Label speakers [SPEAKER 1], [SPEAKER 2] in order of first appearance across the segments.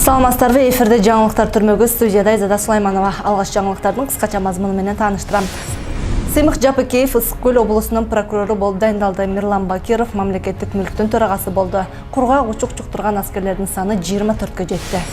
[SPEAKER 1] Саламатсыздарбы, эфирде жаңылыктар түрмөгү, студияда Изада Сулайманова. Алгаш жаңылыктардын кыскача мазмуну менен тааныштырам. Сыймык Жапыкеев Ысык Көл облусунун прокурору болуп дайындалды. Мирлан Бакиров мамлекеттик мүлктүн төрагасы болду. Кургак учук чуктурган аскерлердин саны 24-кө жетти.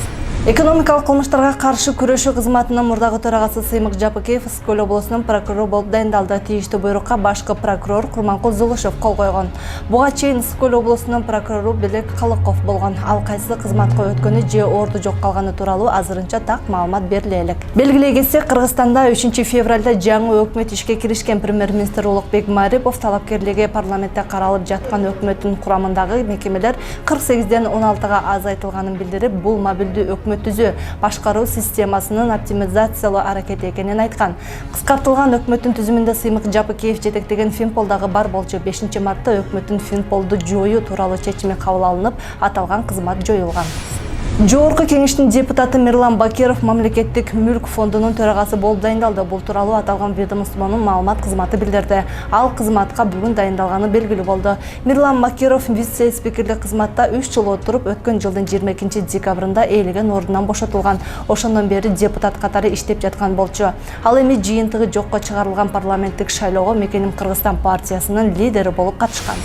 [SPEAKER 1] Экономикалык кылмыштарга каршы күрөшүү кызматынын мурдагы төрагасы Сыймык Жапыкеев Ысык Көл облусунун прокурору болуп дайындалды. Тийиштүү буйрукка башкы прокурор Курманкул Зулушев кол койгон. Буга чейин Ысык Көл облусунун прокурору Белек Калыков болгон. Ал кайсы кызматка өткөнү же орду жок калганы тууралуу азырынча так маалымат бериле элек. Белгилей кетсек, Кыргызстанда 3-февралда жаңы өкмөт ишке киришкен. Премьер-министр Улукбек Марипов талапкерлиги парламентте каралып жаткан өкмөттүн курамындагы мекемелер 48ден 16га азайтылганын билдирип, бул мобилдүү өкмөт түзүү башкаруу системасынын оптимизациялоо аракети экенин айткан. Кыскартылган өкмөттүн түзүмүндө Сыймык Жапыкеев жетектеген Финпол дагы бар болчу. 5-мартта өкмөттүн Финполду жоюу тууралуу чечими кабыл алынып, аталган кызмат жоюлган. Жогорку кеңештин депутаты Мирлан Бакиров мамлекеттик мүлк фондунун төрагасы болуп дайындалды. Бул тууралуу аталган ведомствонун маалымат кызматы билдирди. Ал кызматка бүгүн дайындалганы белгилүү болду. Мирлан Бакиров вице-спикерлик кызматта 3 жыл отуруп, өткөн жылдын 22-декабрында ээлеген ордунан бошотулган. Ошондон бери депутат катары иштеп жаткан болчу. Ал эми жыйынтыгы жокко чыгарылган парламенттик шайлоого Мекеним Кыргызстан партиясынын лидери болуп катышкан.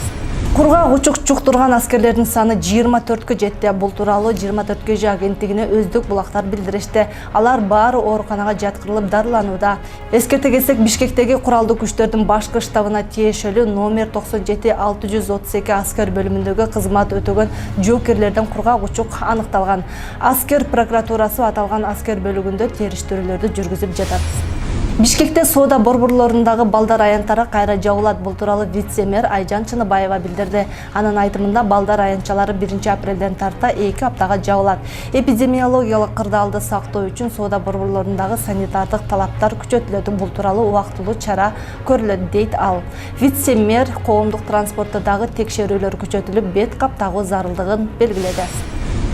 [SPEAKER 1] Кургак учук чуктурган аскерлердин саны 24-кө жетти. Бул тууралуу 24 көжө агенттигине өздүк булактар билдиришти. Алар баары ооруканага жаткырылып дарыланууда. Эскерте кетсек, Бишкектеги куралдуу күчтөрдүн башкы штабына тиешелүү номер 97-632 аскер бөлүмүндөгү кызмат өтөгөн жоокерлерден кургак учук аныкталган. Аскер прокуратурасы аталган аскер бөлүгүндө териштирүүлөрдү жүргүзүп жатат. Бишкекте соода борборлорундагы балдар аянттары кайра жабылат. Бул тууралуу вице-мэр Айжан Чыныбаева билдирди. Анын айтымында балдар аянтчалары 1-апрелден тарта 2 аптага жабылат. Эпидемиологиялык кырдаалды сактоо үчүн соода борборлорундагы санитардык талаптар күчөтүлөт. Бул тууралуу убактылуу чара көрүлөт, дейт ал. Вице-мэр коомдук транспортто дагы текшерүүлөр күчөтүлүп, бет кап тагуу зарылдыгын белгиледи.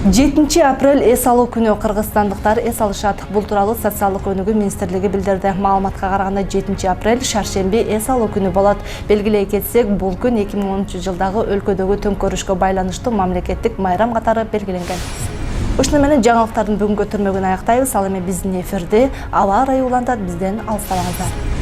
[SPEAKER 1] 7-апрель эс алуу күнү кыргызстандыктар эс алышат. Бул тууралуу социалдык өнүгүү министрлиги билдирди. Маалыматка караганда 7-апрель шаршемби эс алуу күнү болот. Белгилей кетсек, бул күн 2010-жылдагы өлкөдөгү төңкөрүшкө байланыштуу мамлекеттик майрам катары белгиленген. Ушуну менен жаңылыктардын бүгүнкү түрмөгүн аяктайбыз. Ал эми биздин эфирди аба ырайы улантат. Бизден алыстабаңыздар.